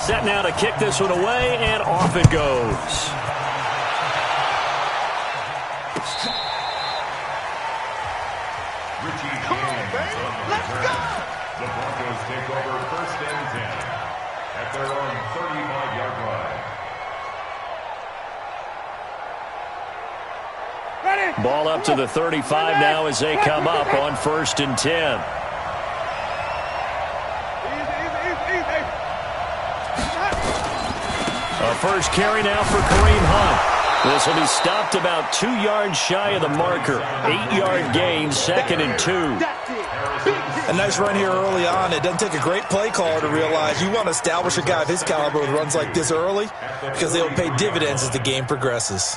Set now to kick this one away, and off it goes. Come on, baby. Let's go. The Broncos take over 1st and 10 at their own 35-yard line. Ready. Ball up to the 35 now as they come up on 1st and 10. A first carry now for Kareem Hunt. This will be stopped about 2 yards shy of the marker. 8-yard gain, 2nd and 2. A nice run here early on. It doesn't take a great play caller to realize you want to establish a guy of his caliber with runs like this early because they'll pay dividends as the game progresses.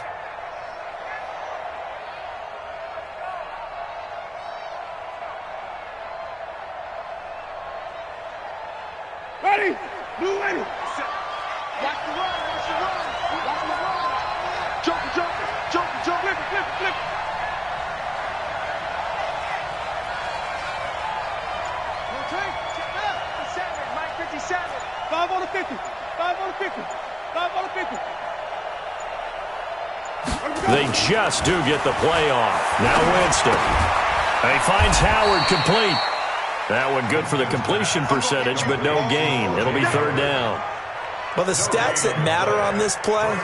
Ready. Blue ready. Watch the run. Watch the run. Watch the run. Jump, jump, jump, jump. Flip, flip, flip. Check up. 57, Mike 57. 5 on the 50. 5 on the 50. 5 on the 50. They just do get the play off. Now Winston. He finds Howard complete. That one good for the completion percentage, but no gain. It'll be 3rd down. Well, the stats that matter on this play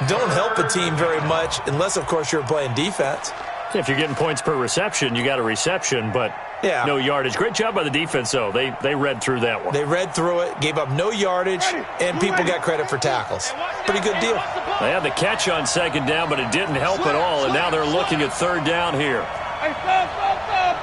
don't help a team very much unless, of course, you're playing defense. If you're getting points per reception, you got a reception, but no yardage. Great job by the defense, though. They read through that one. They read through it, gave up no yardage, and people got credit for tackles. Pretty good deal. They had the catch on 2nd down, but it didn't help at all, and now they're looking at 3rd down here. Hey, stop, stop, stop.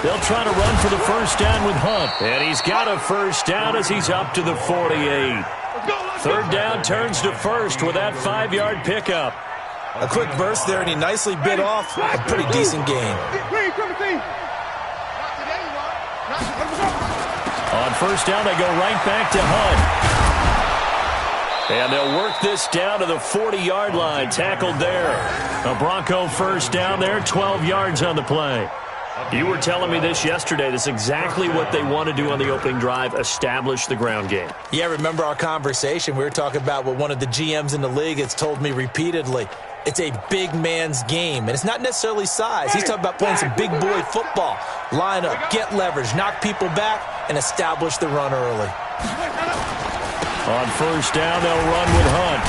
They'll try to run for the 1st down with Hunt. And he's got a 1st down as he's up to the 48. 3rd down turns to 1st with that 5-yard pickup. A quick burst there, and he nicely bit off a pretty decent gain. On 1st down, they go right back to Hunt. And they'll work this down to the 40-yard line. Tackled there. A Bronco 1st down there, 12 yards on the play. You were telling me this yesterday. That's exactly what they want to do on the opening drive, establish the ground game. Yeah, remember our conversation? We were talking about what one of the GMs in the league has told me repeatedly. It's a big man's game, and it's not necessarily size. He's talking about playing some big boy football. Line up, get leverage, knock people back, and establish the run early. On 1st down, they'll run with Hunt.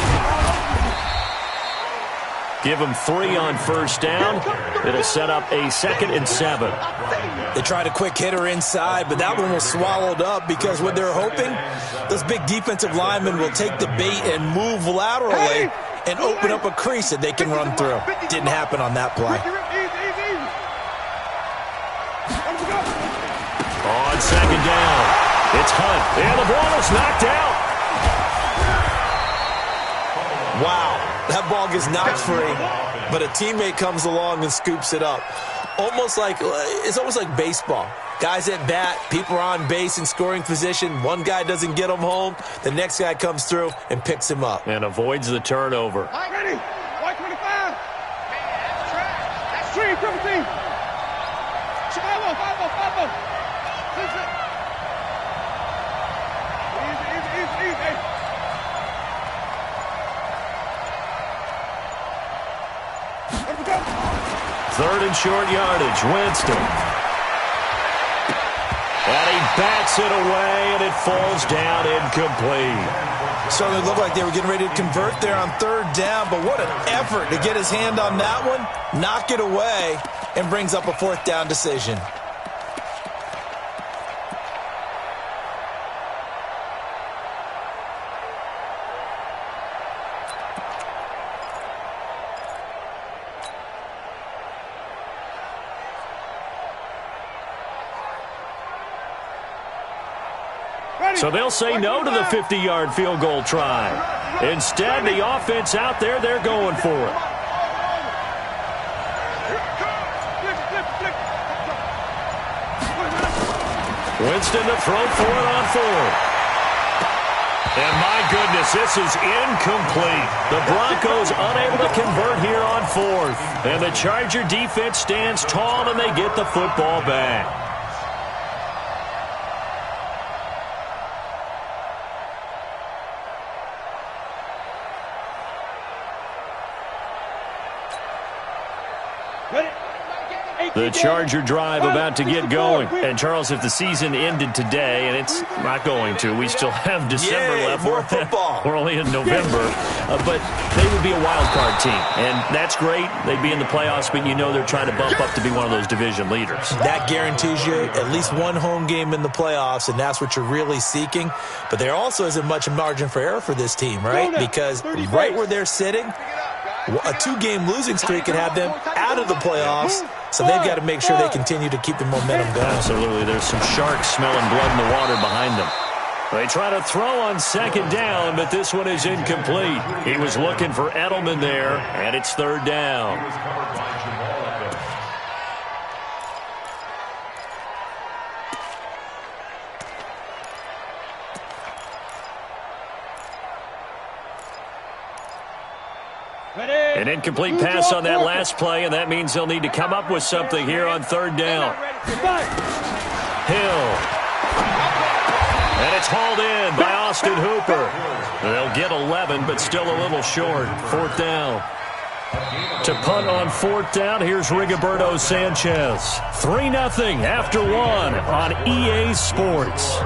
Give him 3 on 1st down. It'll set up a 2nd and 7. They tried a quick hitter inside, but that one was swallowed up because what they're hoping, those big defensive linemen will take the bait and move laterally and open up a crease that they can run through. Didn't happen on that play. On 2nd down, it's Hunt. And the ball is knocked out. Wow, that ball gets knocked free, but a teammate comes along and scoops it up. It's almost like baseball. Guys at bat, people are on base in scoring position. One guy doesn't get him home. The next guy comes through and picks him up. And avoids the turnover. Ready? White 25. That's 3, 17. 5-0. Easy. 3rd and short yardage, Winston. And he bats it away, and it falls down incomplete. Certainly looked like they were getting ready to convert there on 3rd down, but what an effort to get his hand on that one, knock it away, and brings up a 4th down decision. So they'll say no to the 50-yard field goal try. Instead, the offense out there, they're going for it. Winston to throw for it on 4th. And my goodness, this is incomplete. The Broncos unable to convert here on 4th. And the Charger defense stands tall and they get the football back. The Charger drive about to get going. And, Charles, if the season ended today, and it's not going to, we still have December left. More football. We're only in November. But they would be a wild card team. And that's great. They'd be in the playoffs, but you know they're trying to bump up to be one of those division leaders. That guarantees you at least one home game in the playoffs, and that's what you're really seeking. But there also isn't much margin for error for this team, right? Because right where they're sitting, a 2-game losing streak can have them out of the playoffs, so they've got to make sure they continue to keep the momentum going. Absolutely. There's some sharks smelling blood in the water behind them. They try to throw on 2nd down, but this one is incomplete. He was looking for Edelman there, and it's 3rd down. An incomplete pass on that last play, and that means they'll need to come up with something here on 3rd down. Hill. And it's hauled in by Austin Hooper. They'll get 11, but still a little short. 4th down. To punt on 4th down, here's Rigoberto Sanchez. 3-0 after 1 on EA Sports.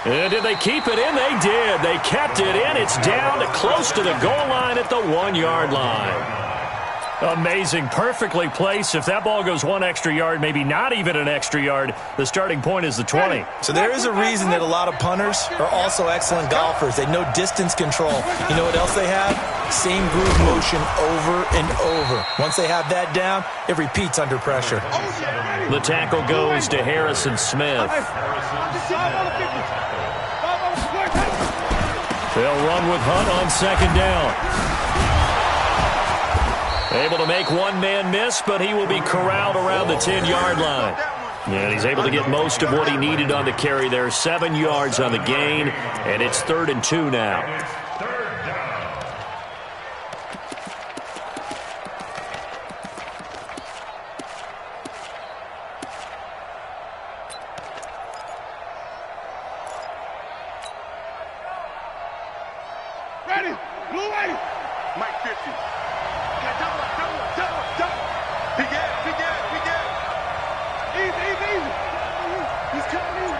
And did they keep it in? They did. They kept it in. It's down to close to the goal line at the 1-yard line. Amazing. Perfectly placed. If that ball goes 1 extra yard, maybe not even an extra yard, the starting point is the 20. So there is a reason that a lot of punters are also excellent golfers. They know distance control. You know what else they have? Same groove motion over and over. Once they have that down, it repeats under pressure. The tackle goes to Harrison Smith. They'll run with Hunt on 2nd down. Able to make one man miss, but he will be corralled around the 10-yard line. And he's able to get most of what he needed on the carry there. 7 yards on the gain, and it's 3rd and 2 now. Ready? Blue ready. Mike 50. Double. He got it. Easy. He's coming in.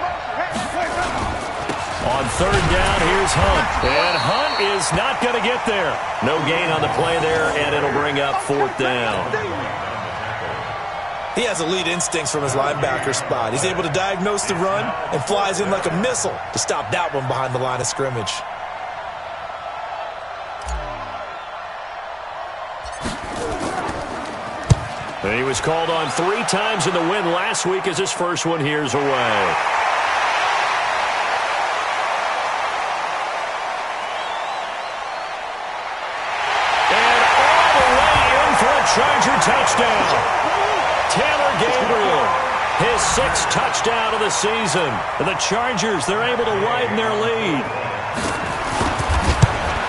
On 3rd down, here's Hunt. And Hunt is not going to get there. No gain on the play there, and it'll bring up 4th down. He has elite instincts from his linebacker spot. He's able to diagnose the run and flies in like a missile to stop that one behind the line of scrimmage. And he was called on 3 times in the win last week as his first one here's away. And all the way in for a Charger touchdown. Taylor Gabriel, his 6th touchdown of the season. And the Chargers, they're able to widen their lead.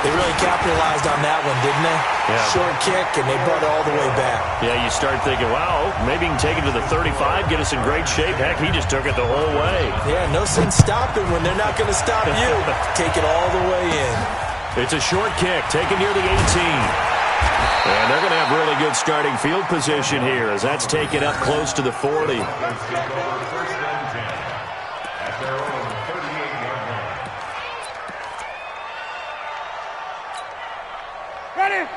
They really capitalized on that one, didn't they? Yeah. Short kick, and they brought it all the way back. Yeah, you start thinking, wow, maybe he can take it to the 35, get us in great shape. Heck, he just took it the whole way. Yeah, no sense stopping when they're not going to stop you. Take it all the way in. It's a short kick, taken near the 18. And they're going to have really good starting field position here as that's taken up close to the 40.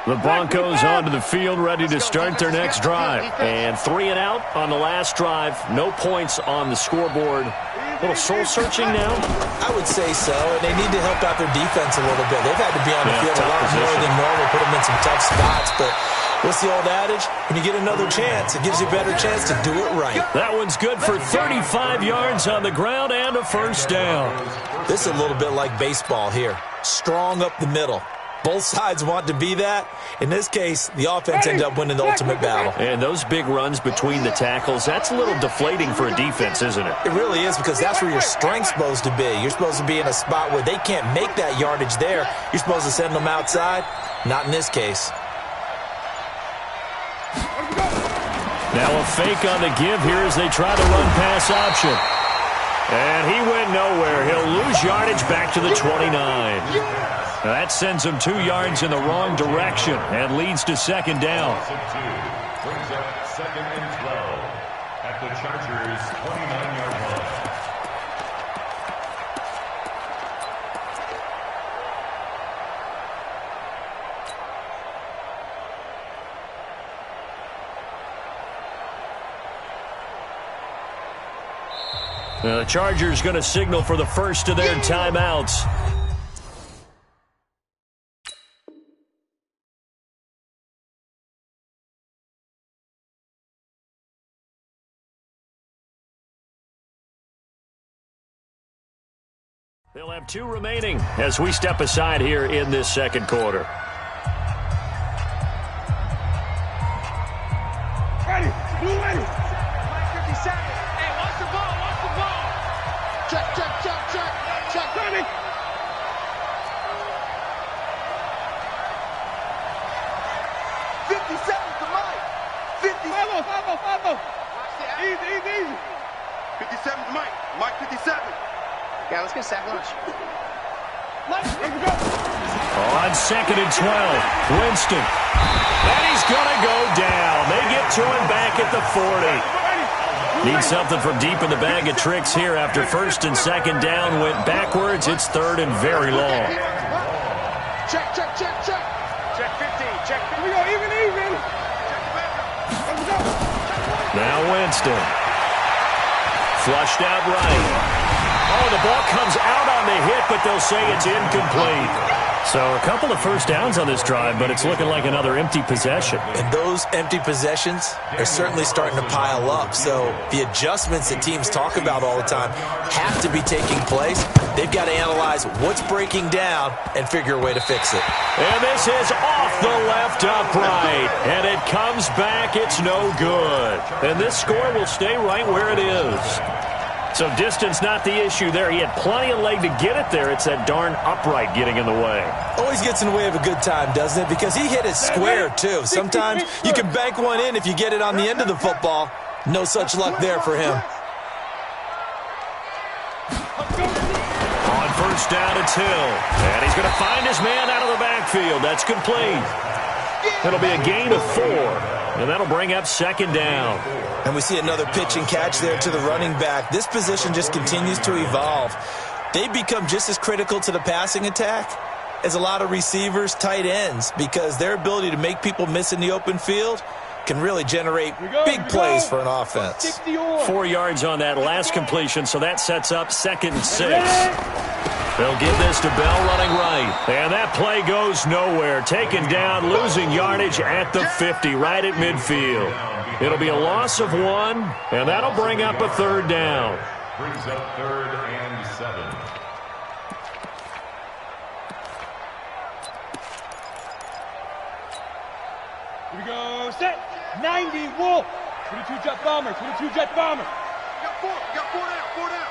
The Broncos onto the field, ready to start their next drive. And 3 and out on the last drive. No points on the scoreboard. A little soul-searching now? I would say so, and they need to help out their defense a little bit. They've had to be on the field a lot more than normal, put them in some tough spots. But what's the old adage? When you get another chance, it gives you a better chance to do it right. That one's good for 35 yards on the ground and a 1st down. This is a little bit like baseball here. Strong up the middle. Both sides want to be that. In this case, the offense ended up winning the ultimate battle. And those big runs between the tackles, that's a little deflating for a defense, isn't it? It really is, because that's where your strength's supposed to be. You're supposed to be in a spot where they can't make that yardage there. You're supposed to send them outside. Not in this case. Now a fake on the give here as they try the run-pass option. And he went nowhere. He'll lose yardage back to the 29. That sends him 2 yards in the wrong direction and leads to second down. Brings up 2nd and 12 at the Chargers' 29-yard line. The Chargers going to signal for the first of their timeouts. They'll have 2 remaining as we step aside here in this second quarter. Ready, blue ready. 57. Hey, watch the ball, watch the ball. Check, check, check, check, check. Ready. 57 to Mike. 50. Follow. Watch the Easy. 57 to Mike. Mike 57. Yeah, let's get a sack lunch. Let's go. On 2nd and 12, Winston. And he's going to go down. They get to him back at the 40. Need something from deep in the bag of tricks here after 1st and 2nd down went backwards. It's 3rd and very long. Check. Check 15. Check 15. We go even. Check the backup. Let's go. Now Winston. Flushed out right. Oh, the ball comes out on the hit, but they'll say it's incomplete. So a couple of first downs on this drive, but it's looking like another empty possession. And those empty possessions are certainly starting to pile up. So the adjustments that teams talk about all the time have to be taking place. They've got to analyze what's breaking down and figure a way to fix it. And this is off the left upright. And it comes back. It's no good. And this score will stay right where it is. So distance not the issue there. He had plenty of leg to get it there. It's that darn upright getting in the way. Always gets in the way of a good time, doesn't it? Because he hit it square, too. Sometimes you can bank one in if you get it on the end of the football. No such luck there for him. On 1st down, it's Hill. And he's going to find his man out of the backfield. That's complete. It'll be a gain of 4. And that'll bring up 2nd down. And we see another pitch and catch there to the running back. This position just continues to evolve. They become just as critical to the passing attack as a lot of receivers, tight ends, because their ability to make people miss in the open field can really generate big plays for an offense. 4 yards on that last completion, so that sets up 2nd and 6. They'll give this to Bell running right. And that play goes nowhere. Taken down, losing yardage at the 50, right at midfield. It'll be a loss of 1, and that'll bring up a 3rd down. Brings up 3rd and 7. Here we go. Set. 90 Wolf. 22 jet bomber. You got 4 down.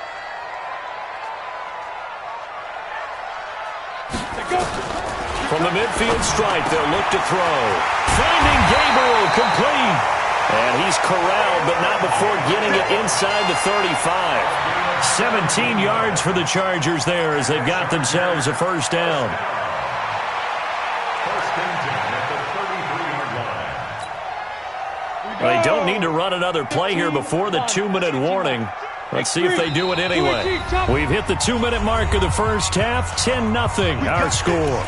From the midfield stripe, they'll look to throw. Finding Gabriel, complete. And he's corralled, but not before getting it inside the 35. 17 yards for the Chargers there as they've got themselves a 1st down. 1st and 10 at the 33-yard line. They don't need to run another play here before the 2-minute warning. Let's see if they do it anyway. We've hit the 2-minute mark of the first half. 10-0 our score.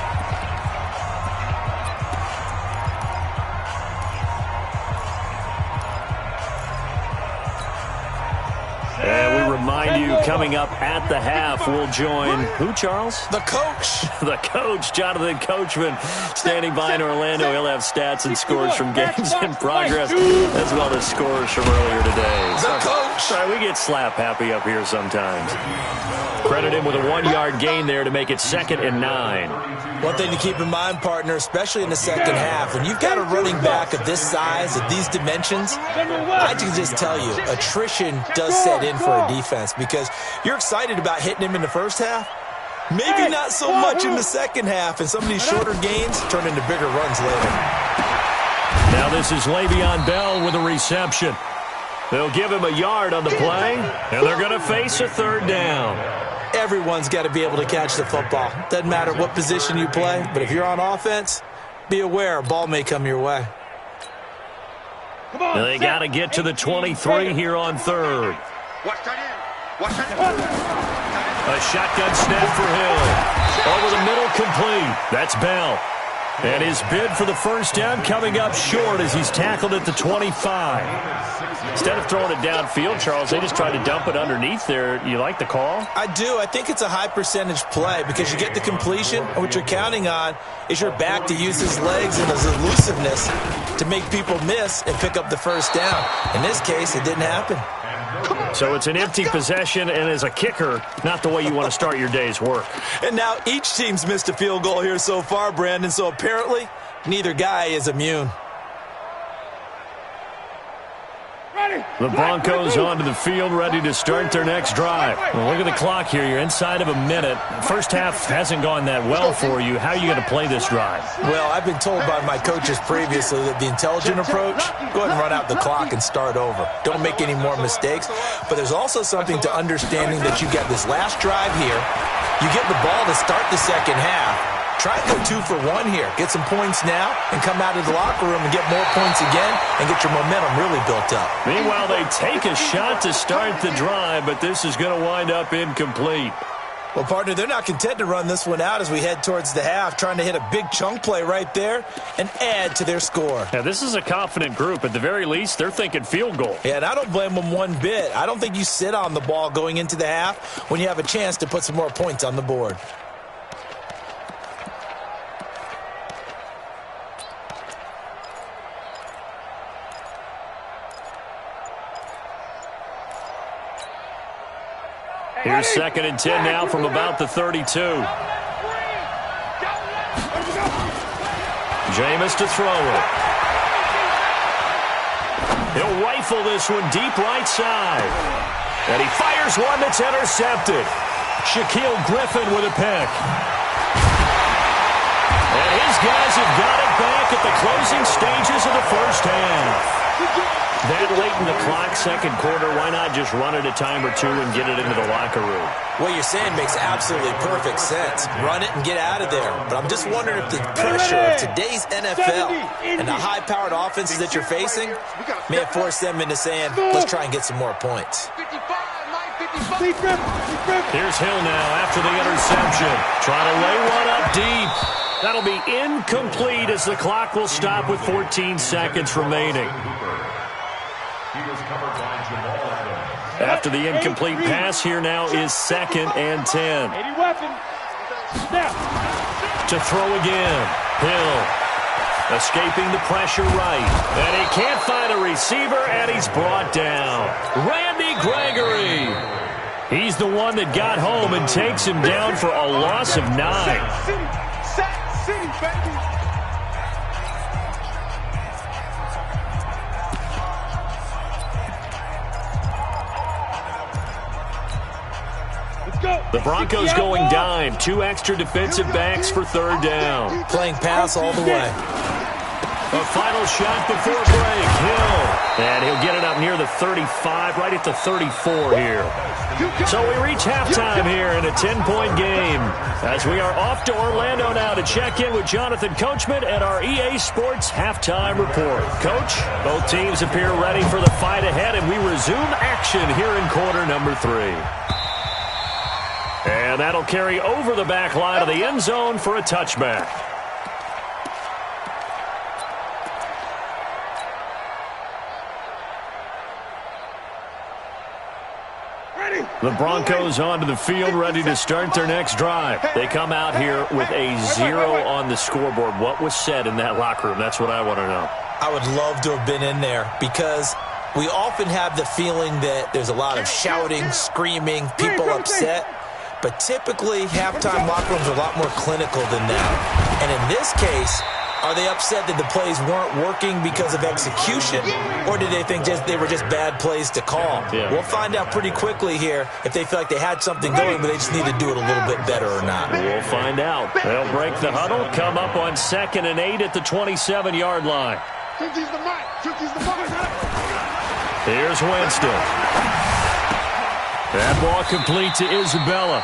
And we remind you, coming up at the half, we'll join who, Charles? The coach. The coach, Jonathan Coachman, standing by in Orlando. He'll have stats and scores from games in progress, as well as scores from earlier today. The coach. Sorry, we get slap happy up here sometimes. Credit him with a 1-yard gain there to make it 2nd and 9. One thing to keep in mind, partner, especially in the second half, when you've got a running back of this size, of these dimensions, I can just tell you, attrition does set in for a defense because you're excited about hitting him in the first half. Maybe not so much in the second half, and some of these shorter gains turn into bigger runs later. Now this is Le'Veon Bell with a reception. They'll give him a yard on the play, and they're going to face a 3rd down. Everyone's got to be able to catch the football. Doesn't matter what position you play, but if you're on offense, be aware a ball may come your way. They got to get to the 23 here on 3rd. A shotgun snap for Hill. Over the middle, complete. That's Bell. And his bid for the first down coming up short as he's tackled at the 25. Instead of throwing it downfield, Charles, they just tried to dump it underneath there. You like the call? I do. I think it's a high percentage play because you get the completion, and what you're counting on is your back to use his legs and his elusiveness to make people miss and pick up the first down. In this case, it didn't happen. So it's an empty possession, and as a kicker, not the way you want to start your day's work. And now each team's missed a field goal here so far, Brandon, so apparently neither guy is immune. The Broncos onto the field, ready to start their next drive. Well, look at the clock here. You're inside of a minute. First half hasn't gone that well for you. How are you going to play this drive? Well, I've been told by my coaches previously that the intelligent approach, go ahead and run out the clock and start over. Don't make any more mistakes. But there's also something to understanding that you get this last drive here. You get the ball to start the second half. Try and go 2 for 1 here. Get some points now and come out of the locker room and get more points again and get your momentum really built up. Meanwhile, they take a shot to start the drive, but this is going to wind up incomplete. Well, partner, they're not content to run this one out as we head towards the half, trying to hit a big chunk play right there and add to their score. Now, this is a confident group. At the very least, they're thinking field goal. Yeah, and I don't blame them one bit. I don't think you sit on the ball going into the half when you have a chance to put some more points on the board. Here's 2nd and 10 now from about the 32. Jameis to throw it. He'll rifle this one deep right side. And he fires one that's intercepted. Shaquille Griffin with a pick. And his guys have got it back at the closing stages of the first half. That late in the clock, second quarter, why not just run it a time or two and get it into the locker room? What you're saying makes absolutely perfect sense. Run it and get out of there. But I'm just wondering if the pressure of today's NFL and the high-powered offenses that you're facing may have forced them into saying, let's try and get some more points. Here's Hill now after the interception. Trying to lay one up deep. That'll be incomplete as the clock will stop with 14 seconds remaining. After the incomplete pass, here now is 2nd and 10. To throw again. Hill escaping the pressure right. And he can't find a receiver, and he's brought down. Randy Gregory. He's the one that got home and takes him down for a loss of 9. Sack City, baby. The Broncos going dime. 2 extra defensive backs for 3rd down. Playing pass all the way. A final shot before break. Hill. And he'll get it up near the 35, right at the 34 here. So we reach halftime here in a 10-point game. As we are off to Orlando now to check in with Jonathan Coachman at our EA Sports Halftime Report. Coach, both teams appear ready for the fight ahead, and we resume action here in quarter number 3. And that'll carry over the back line of the end zone for a touchback. The Broncos onto the field, ready to start their next drive. They come out here with a 0 on the scoreboard. What was said in that locker room? That's what I want to know. I would love to have been in there because we often have the feeling that there's a lot of shouting, screaming, people upset. but typically halftime locker rooms are a lot more clinical than that. And in this case, are they upset that the plays weren't working because of execution, or did they think they were just bad plays to call? Yeah. We'll find out pretty quickly here if they feel like they had something going, but they just need to do it a little bit better or not. We'll find out. They'll break the huddle, come up on 2nd and 8 at the 27-yard line. Here's Winston. That ball complete to Isabella.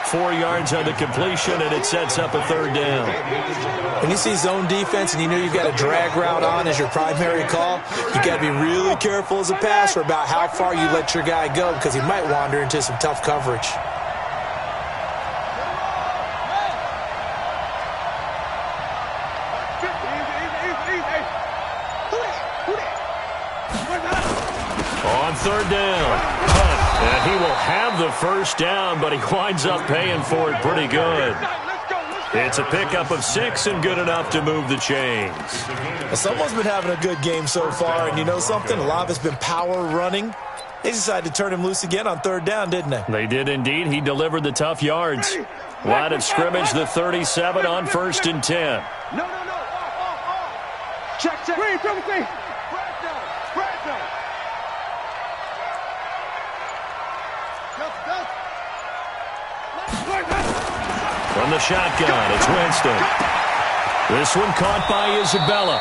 4 yards on the completion, and it sets up a 3rd down. When you see zone defense and you know you've got a drag route on as your primary call, you got to be really careful as a passer about how far you let your guy go because he might wander into some tough coverage. On 3rd down. And he will have the 1st down, but he winds up paying for it pretty good. It's a pickup of 6 and good enough to move the chains. Well, someone's been having a good game so far, and you know something? A lot of it's been power running. They decided to turn him loose again on 3rd down, didn't they? They did indeed. He delivered the tough yards. Line of scrimmage, the 37 on 1st and 10. No. Check. Brandon. From the shotgun, it's Winston. This one caught by Isabella.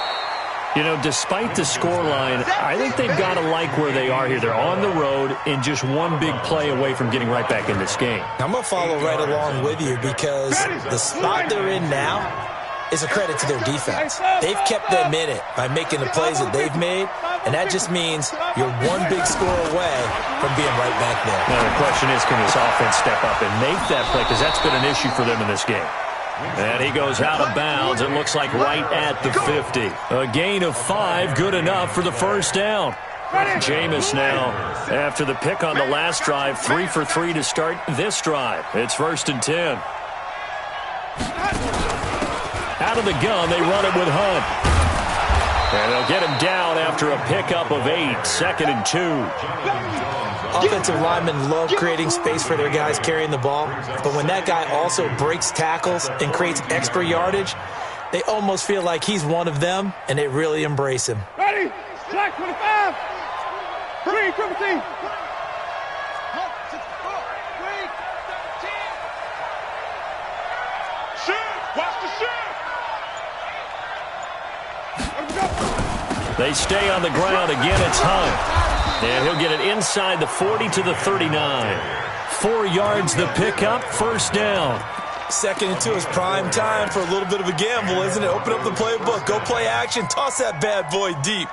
You know, despite the scoreline, I think they've got to like where they are here. They're on the road and just one big play away from getting right back in this game. I'm going to follow right along with you because the spot they're in now is a credit to their defense. They've kept them in it by making the plays that they've made, and that just means you're one big score away from being right back there. Now, the question is, can this offense step up and make that play? Because that's been an issue for them in this game. And he goes out of bounds. It looks like right at the 50. A gain of 5, good enough for the 1st down. Jameis now, after the pick on the last drive, 3 for 3 to start this drive. It's 1st and 10. Out of the gun, they run it with Hunt. And they'll get him down after a pickup of 8, 2nd and 2. Offensive linemen love creating space for their guys carrying the ball, but when that guy also breaks tackles and creates extra yardage, they almost feel like he's one of them, and they really embrace him. Ready? Black 25. Green 17. Watch the shift. They stay on the ground. Again, it's Hunt. And he'll get it inside the 40 to the 39. 4 yards the pickup, 1st down. 2nd and 2 is prime time for a little bit of a gamble, isn't it? Open up the playbook, go play action, toss that bad boy deep.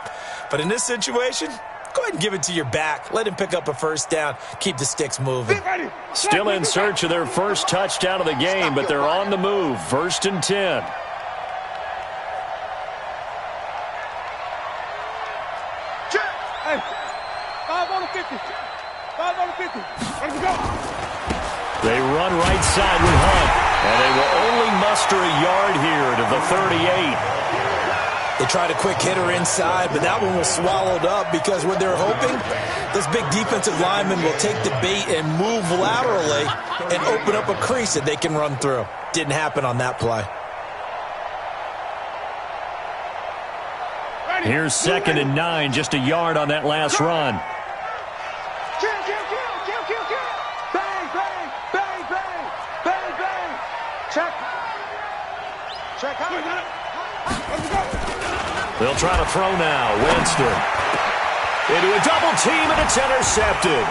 But in this situation, go ahead and give it to your back. Let him pick up a 1st down. Keep the sticks moving. Still in search of their first touchdown of the game, but they're on the move. 1st and 10. Hey, 5 on the 50. 5 on the 50. Let's go. They run right side with Hunt, and they will only muster a yard here to the 38. They tried a quick hitter inside, but that one was swallowed up because what they're hoping, this big defensive lineman will take the bait and move laterally and open up a crease that they can run through. Didn't happen on that play. Here's 2nd and 9, just a yard on that last run. Kill. Bang, bang, bang, bang, bang, bang. Check. They'll try to throw now. Winston. Into a double team, and it's intercepted.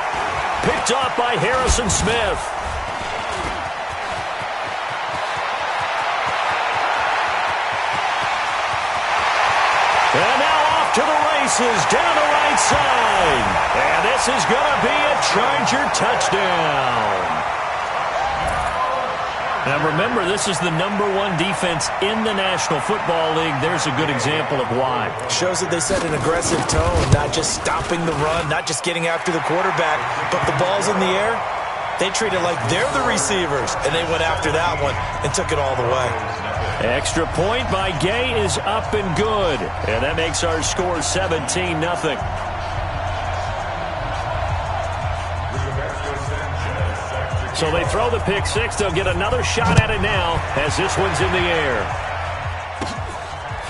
Picked off by Harrison Smith. And now off to the races, down the right side. And this is going to be a Charger touchdown. Now remember, this is the #1 defense in the National Football League. There's a good example of why. Shows that they set an aggressive tone, not just stopping the run, not just getting after the quarterback, but the ball's in the air. They treat it like they're the receivers, and they went after that one and took it all the way. Extra point by Gay is up and good. And that makes our score 17-0. So they throw the pick six. They'll get another shot at it now as this one's in the air.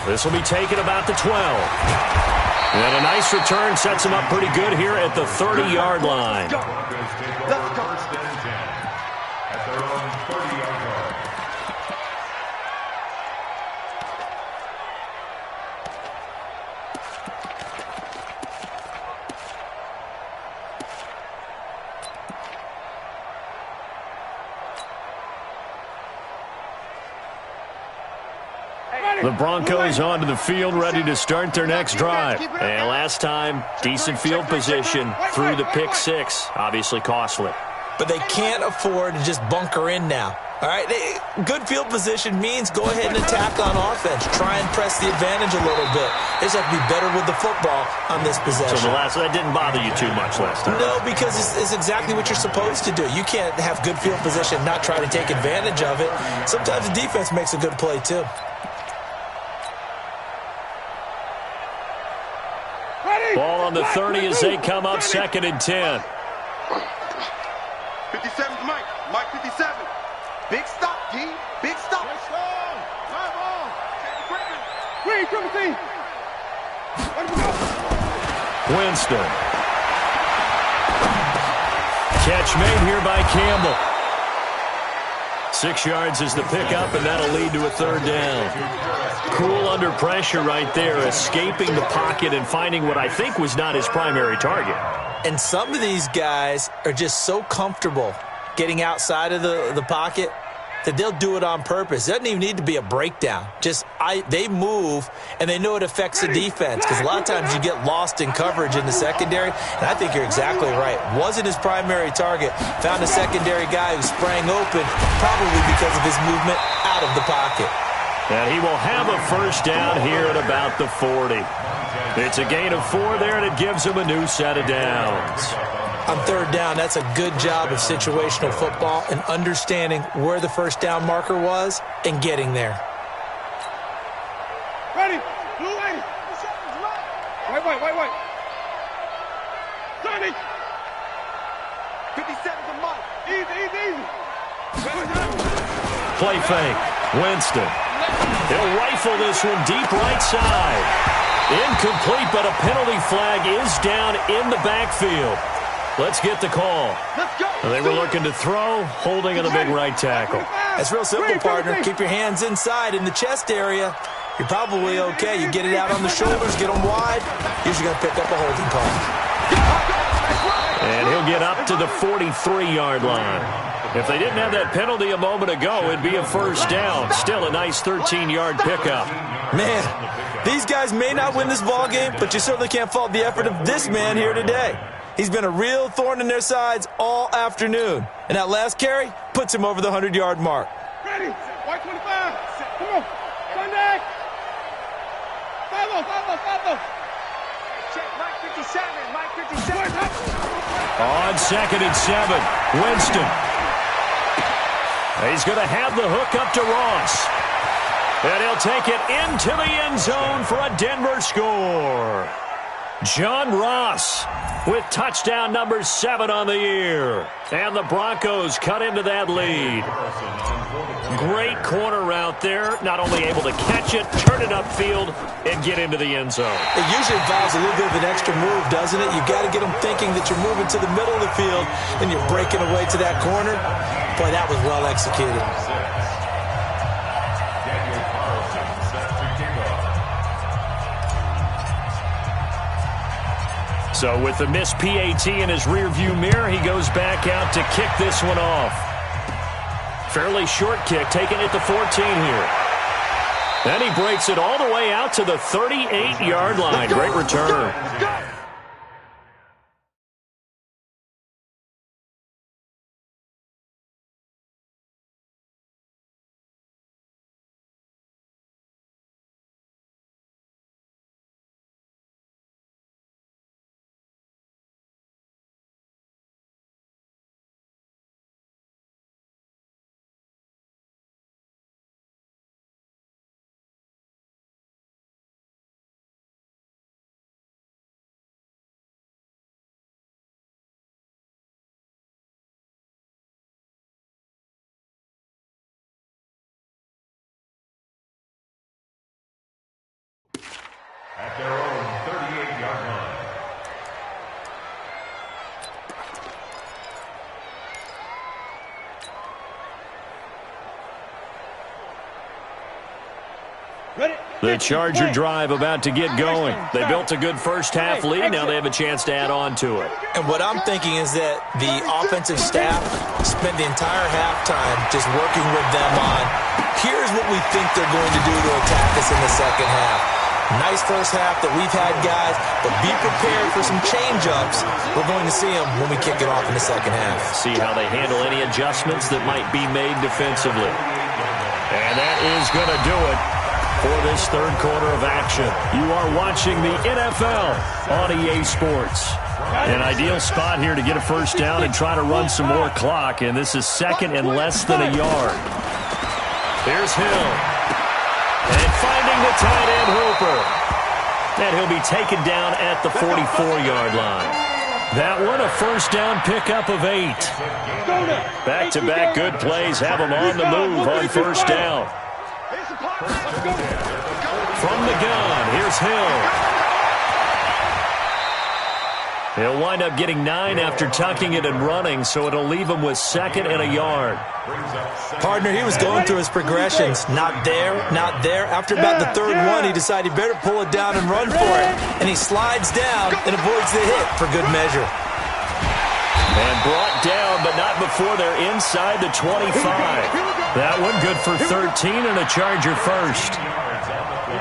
This will be taken about the 12. And a nice return sets them up pretty good here at the 30-yard line. Let's go. First and 10 at their own 30-yard line. The Broncos onto the field, ready to start their next drive. And last time, decent field position through the pick six. Obviously costly. But they can't afford to just bunker in now. All right, good field position means go ahead and attack on offense. Try and press the advantage a little bit. They just have to be better with the football on this possession. So that didn't bother you too much last time? No, because it's exactly what you're supposed to do. You can't have good field position and not try to take advantage of it. Sometimes the defense makes a good play, too. Ball on the 30 as they come up 2nd and 10. 57's Mike. Mike 57. Big stop, D. Big stop. Wait, Timothy. Winston. Catch made here by Campbell. 6 yards is the pickup, and that'll lead to a 3rd down. Cool under pressure right there, escaping the pocket and finding what I think was not his primary target. And some of these guys are just so comfortable getting outside of the pocket that they'll do it on purpose. It doesn't even need to be a breakdown. They move, and they know it affects the defense because a lot of times you get lost in coverage in the secondary, and I think you're exactly right. Wasn't his primary target. Found a secondary guy who sprang open, probably because of his movement out of the pocket. And he will have a 1st down here at about the 40. It's a gain of 4 there, and it gives him a new set of downs. On 3rd down, that's a good job of situational football and understanding where the 1st down marker was and getting there. Ready. Blue lady. Wait. Sonny. 57's a Mike. Easy. Play fake. Winston. He'll rifle this one deep right side. Incomplete, but a penalty flag is down in the backfield. Let's get the call. Let's go. They were looking to throw, holding on the big right tackle. That's real simple, partner. Keep your hands inside in the chest area. You're probably okay. You get it out on the shoulders, get them wide. Usually going to pick up a holding call. And he'll get up to the 43-yard line. If they didn't have that penalty a moment ago, it'd be a 1st down. Still a nice 13-yard pickup. Man, these guys may not win this ball game, but you certainly can't fault the effort of this man here today. He's been a real thorn in their sides all afternoon. And that last carry puts him over the 100-yard mark. Ready. White 25. Come on. Sunday. Follow. Check Mike 57. Mike 57. On 2nd and 7, Winston. He's going to have the hook up to Ross. And he'll take it into the end zone for a Denver score. John Ross with touchdown number 7 on the year. And the Broncos cut into that lead. Great corner route there. Not only able to catch it, turn it upfield, and get into the end zone. It usually involves a little bit of an extra move, doesn't it? You've got to get them thinking that you're moving to the middle of the field and you're breaking away to that corner. Boy, that was well executed. So with the missed PAT in his rearview mirror, he goes back out to kick this one off. Fairly short kick, taking it to 14 here. Then he breaks it all the way out to the 38-yard line. Great return. The Charger drive about to get going. They built a good first-half lead. Now they have a chance to add on to it. And what I'm thinking is that the offensive staff spent the entire halftime just working with them on, here's what we think they're going to do to attack us in the second half. Nice first half that we've had, guys, but be prepared for some change-ups. We're going to see them when we kick it off in the second half. See how they handle any adjustments that might be made defensively. And that is going to do it for this third quarter of action. You are watching the NFL on EA Sports. An ideal spot here to get a first down and try to run some more clock, and this is second and less than a yard. Here's Hill. And finding the tight end Hooper. And he'll be taken down at the 44-yard line. That one a first down pickup of 8. Back-to-back good plays have him on the move on first down. From the gun, here's Hill. He'll wind up getting 9 after tucking it and running, so it'll leave him with second and a yard. Partner, he was going through his progressions. Not there, not there. After about the third one, he decided he better pull it down and run for it. And he slides down and avoids the hit for good measure. And brought down, but not before they're inside the 25. That one good for 13 and a Charger first.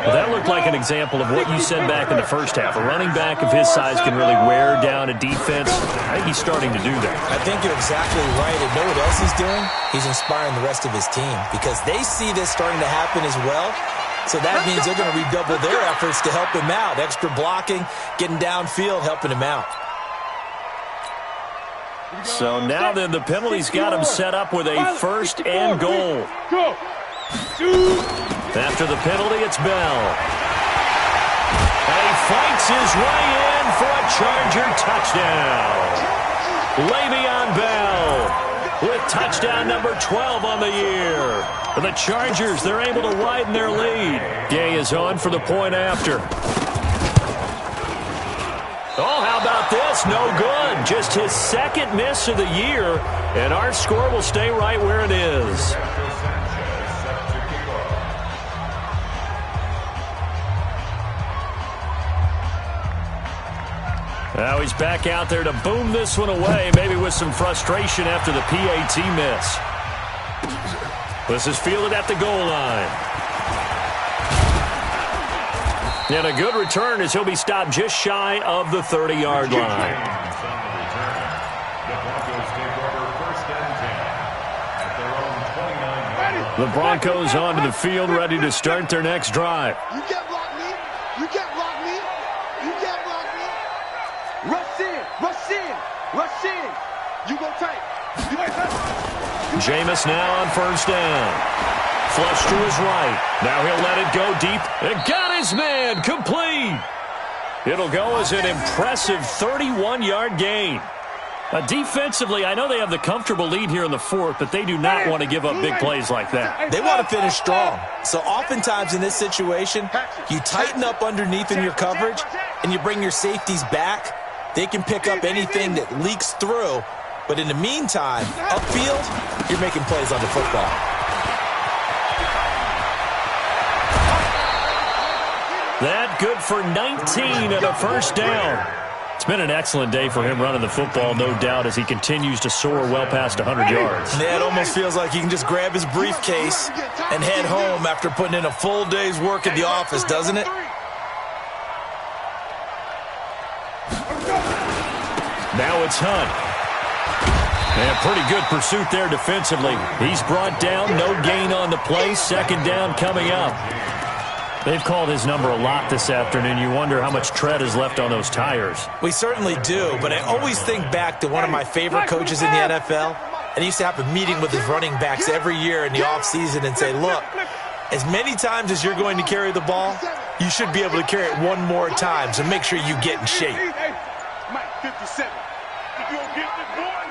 Well, that looked like an example of what you said back in the first half. A running back of his size can really wear down a defense. I think he's starting to do that. I think you're exactly right. And know what else he's doing? He's inspiring the rest of his team because they see this starting to happen as well. So that means they're going to redouble their efforts to help him out. Extra blocking, getting downfield, helping him out. So now then the penalty's got him set up with a first and goal. After the penalty, it's Bell. And he fights his way in for a Charger touchdown. Le'Veon Bell with touchdown number 12 on the year. For the Chargers, they're able to widen their lead. Gay is on for the point after. Oh, how about this? No good. Just his second miss of the year, and our score will stay right where it is. Now he's back out there to boom this one away, maybe with some frustration after the PAT miss. This is fielded at the goal line. And a good return as he'll be stopped just shy of the 30-yard line. The Broncos onto the field, ready to start their next drive. You can't block me. You can't block me. You can't block me. Rush in. Rush in. Rush in. You go tight. You go tight. Jameis now on first down. Flush to his right. Now he'll let it go deep. And got his man complete. It'll go as an impressive 31-yard gain. Defensively, I know they have the comfortable lead here in the fourth, but they do not want to give up big plays like that. They want to finish strong. So oftentimes in this situation, you tighten up underneath in your coverage, and you bring your safeties back. They can pick up anything that leaks through. But in the meantime, upfield, you're making plays on the football. That good for 19 and a first down. It's been an excellent day for him running the football, no doubt, as he continues to soar well past 100 yards. Yeah, it almost feels like he can just grab his briefcase and head home after putting in a full day's work at the office, doesn't it? Now it's Hunt. And pretty good pursuit there defensively. He's brought down, no gain on the play. Second down coming up. They've called his number a lot this afternoon. You wonder how much tread is left on those tires. We certainly do, but I always think back to one of my favorite coaches in the NFL. And he used to have a meeting with his running backs every year in the offseason and say, look, as many times as you're going to carry the ball, you should be able to carry it one more time, so make sure you get in shape. Mike, 57. Think you gonna get this, boy?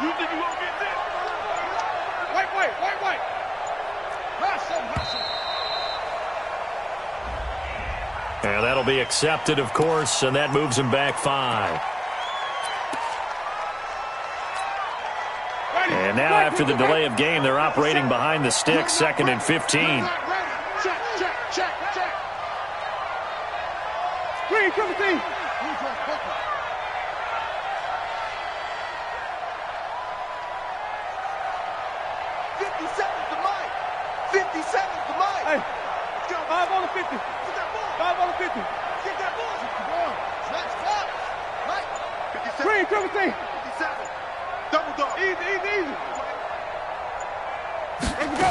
You think you gonna get this? Wait. Hustle. And that'll be accepted, of course, and that moves him back 5. And now after the delay of game, they're operating behind the sticks, 2nd and 15. Check. Green, triple team. 57's the mic. 57's the mic. Hey, 5 on the 50. Get that ball. 5 on the 50. Get that ball. That's fast. Mike. 57. Green, triple team. 57. Double dog. Easy. Let's go.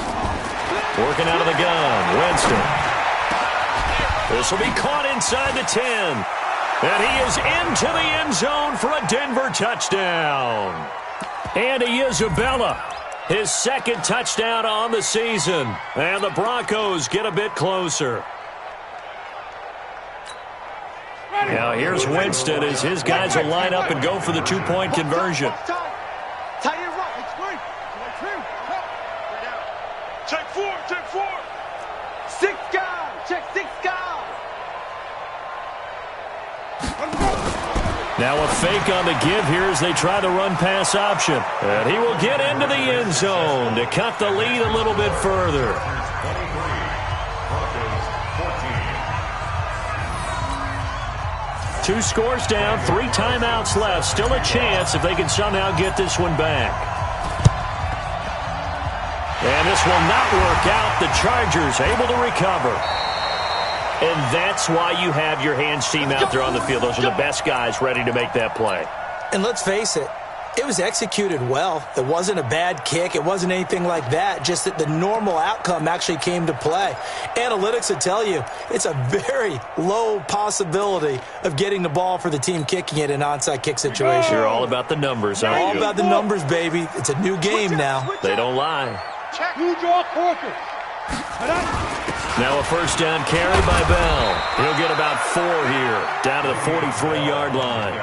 Working out of the gun, Winston. This will be caught inside the 10. And he is into the end zone for a Denver touchdown. Andy Isabella, his second touchdown on the season. And the Broncos get a bit closer. Now here's Winston as his guys will line up and go for the two-point conversion. Tie it right. Check four. 6 guys. Check 6 guys. Now a fake on the give here as they try the run-pass option. And he will get into the end zone to cut the lead a little bit further. 2 scores down, 3 timeouts left. Still a chance if they can somehow get this one back. And this will not work out. The Chargers able to recover. And that's why you have your hands team out there on the field. Those are the best guys ready to make that play. And let's face it, it was executed well. It wasn't a bad kick. It wasn't anything like that. Just that the normal outcome actually came to play. Analytics would tell you it's a very low possibility of getting the ball for the team kicking it in an onside kick situation. You're all about the numbers, aren't All you? about the numbers, baby. It's a new game now. They don't lie. You draw quarter. Now a first down carry by Bell. He'll get about 4 here, down to the 43-yard line.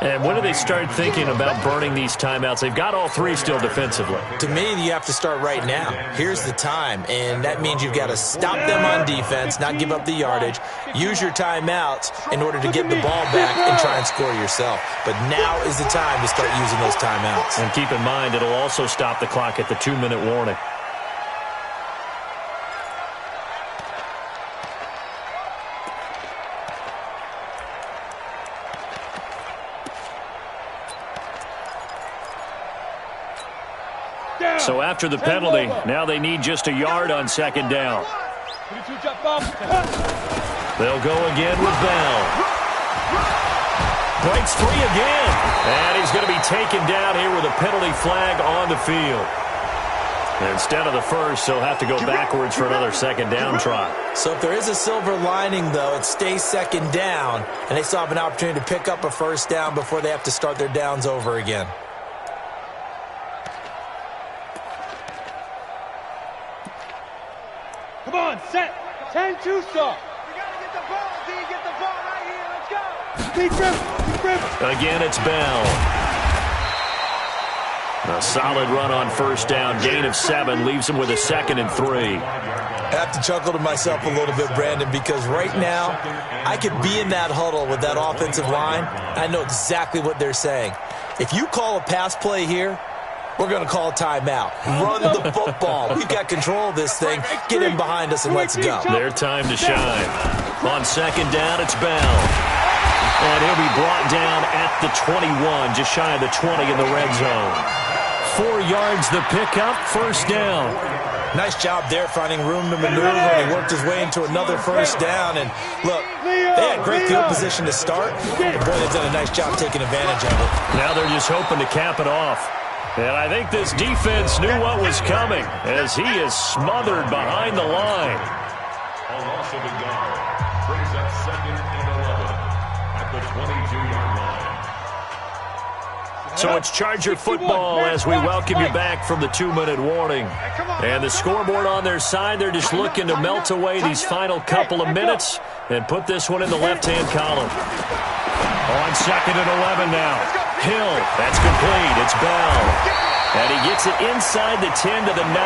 And when do they start thinking about burning these timeouts? They've got all 3 still defensively. To me, you have to start right now. Here's the time, and that means you've got to stop them on defense, not give up the yardage, use your timeouts in order to get the ball back and try and score yourself. But now is the time to start using those timeouts. And keep in mind, it'll also stop the clock at the 2-minute warning. So after the penalty, now they need just a yard on second down. They'll go again with Bell. Breaks free again. And he's going to be taken down here with a penalty flag on the field. Instead of the first, they'll have to go backwards for another second down try. So if there is a silver lining, though, it stays second down, and they still have an opportunity to pick up a first down before they have to start their downs over again. Come on, set. 10-2 stop. We got to get the ball, D. Get the ball right here. Let's go. Deep grip. Again, it's Bell. A solid run on first down. Gain of 7 leaves him with a 2nd and 3. I have to chuckle to myself a little bit, Brandon, because right now I could be in that huddle with that offensive line. I know exactly what they're saying. If you call a pass play here, we're going to call a timeout. Run the football. We've got control of this thing. Get in behind us and let's go. Their time to shine. On second down, it's Bell. And he'll be brought down at the 21, just shy of the 20 in the red zone. 4 yards the pickup, first down. Nice job there finding room to maneuver, and he worked his way into another first down. And look, they had great field position to start, but boy, they've done a nice job taking advantage of it. Now they're just hoping to cap it off. And I think this defense knew what was coming as he is smothered behind the line. A loss of a yard brings up 2nd and 11 at the 22-yard line. So it's Charger football as we welcome you back from the 2-minute warning. And the scoreboard on their side, they're just looking to melt away these final couple of minutes and put this one in the left-hand column. On 2nd and 11 now. Hill, that's complete. It's Bell. And he gets it inside the 10 to the 9.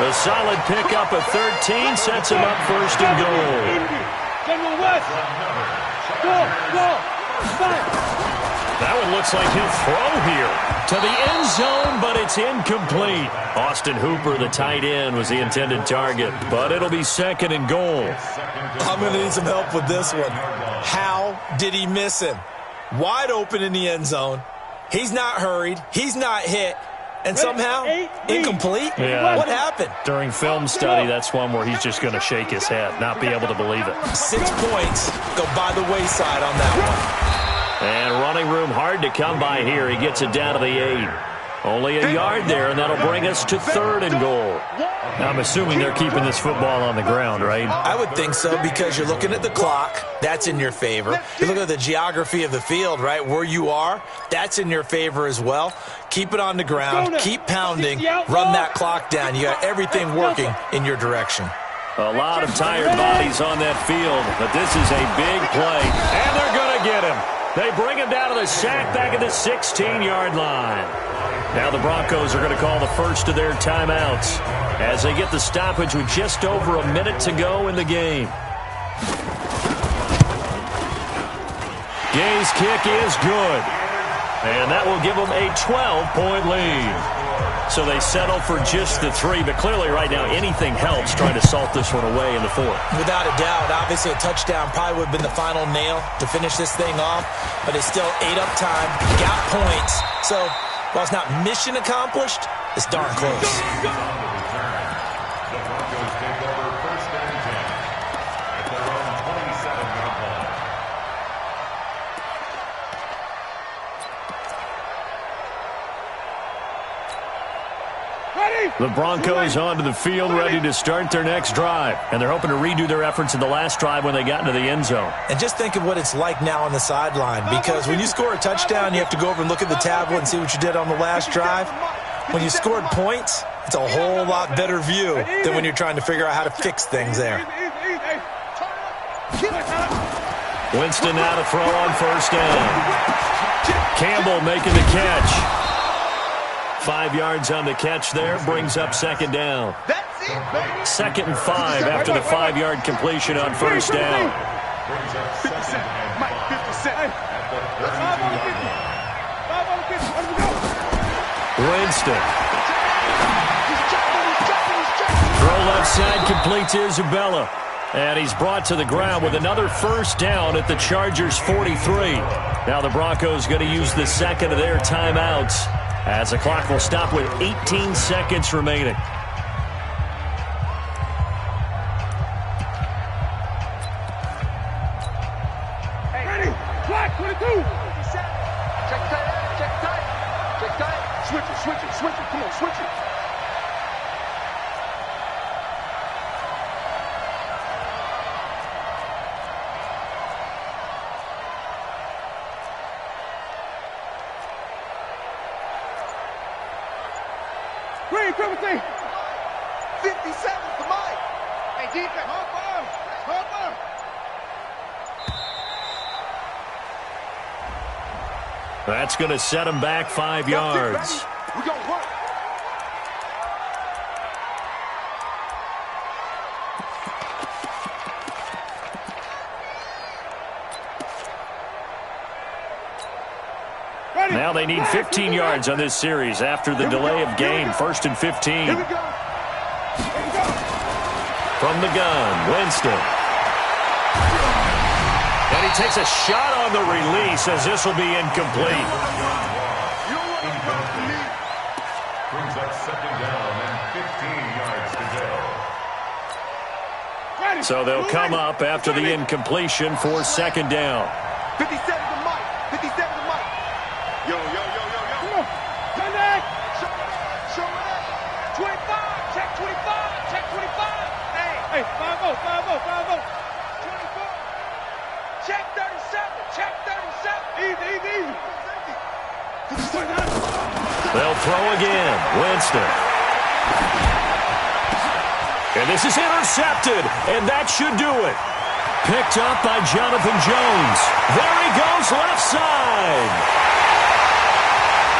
A solid pickup of 13 sets him up first and goal. General West. Go. That one looks like he'll throw here to the end zone, but it's incomplete. Austin Hooper, the tight end, was the intended target, but it'll be 2nd and goal. I'm going to need some help with this one. How did he miss him? Wide open in the end zone. He's not hurried. He's not hit. And somehow, incomplete? Yeah. What happened? During film study, that's one where he's just going to shake his head, not be able to believe it. 6 points go by the wayside on that one. And running room hard to come by here. He gets it down to the 8. Only a yard there, and that'll bring us to 3rd and goal. I'm assuming they're keeping this football on the ground, right? I would think so, because you're looking at the clock. That's in your favor. You look at the geography of the field, right, where you are. That's in your favor as well. Keep it on the ground. Keep pounding. Run that clock down. You got everything working in your direction. A lot of tired bodies on that field, but this is a big play. And they're going to get him. They bring him down to the sack back at the 16-yard line. Now the Broncos are going to call the first of their timeouts as they get the stoppage with just over a minute to go in the game. Gay's kick is good. And that will give them a 12-point lead. So they settle for just the 3, but clearly right now anything helps trying to salt this one away in the 4th. Without a doubt, obviously a touchdown probably would have been the final nail to finish this thing off, but it's still ate up time, got points. So while it's not mission accomplished, it's darn close. The Broncos onto the field, ready to start their next drive. And they're hoping to redo their efforts in the last drive when they got into the end zone. And just think of what it's like now on the sideline, because when you score a touchdown, you have to go over and look at the tablet and see what you did on the last drive. When you scored points, it's a whole lot better view than when you're trying to figure out how to fix things there. Winston now to throw on first down. Campbell making the catch. 5 yards on the catch there, brings up 2nd down. 2nd and 5 after the 5-yard completion on first down. 50 Cent. Mike, 50 Cent. Winston. Throw left side, complete to Isabella. And he's brought to the ground with another first down at the Chargers' 43. Now the Broncos going to use the 2nd of their timeouts, as the clock will stop with 18 seconds remaining. Hey, ready? Black 22. Check tight. Check tight. Check tight. Switch it. Switch it. Switch it. Come on, switch it. Green, triple T. 57 for Mike. Hey, defense. Hard bar. That's going to set him back 5 yards. We're going to work. Now they need 15 yards on this series after the delay of game. 1st and 15. Here we go. From the gun, Winston. And he takes a shot on the release as this will be incomplete. Brings up 2nd down and 15 yards to go. So they'll come up after the incompletion for 2nd down. 57 to Mike. 57 to Mike. Yo. Come on. Turn back. Show it up. 25. Check 25. Check 25. Hey, 5-0. 5-0. 24. Check 37. Check 37. Easy. They'll throw again. Winston. And this is intercepted, and that should do it. Picked up by Jonathan Jones. There he goes, left side.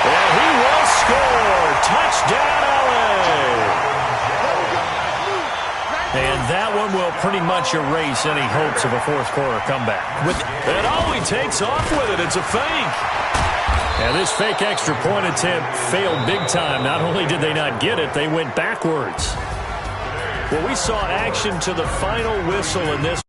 And he will score. Touchdown, LA. And that one will pretty much erase any hopes of a 4th quarter comeback. And he takes off with it. It's a fake. And this fake extra point attempt failed big time. Not only did they not get it, they went backwards. Well, we saw action to the final whistle in this.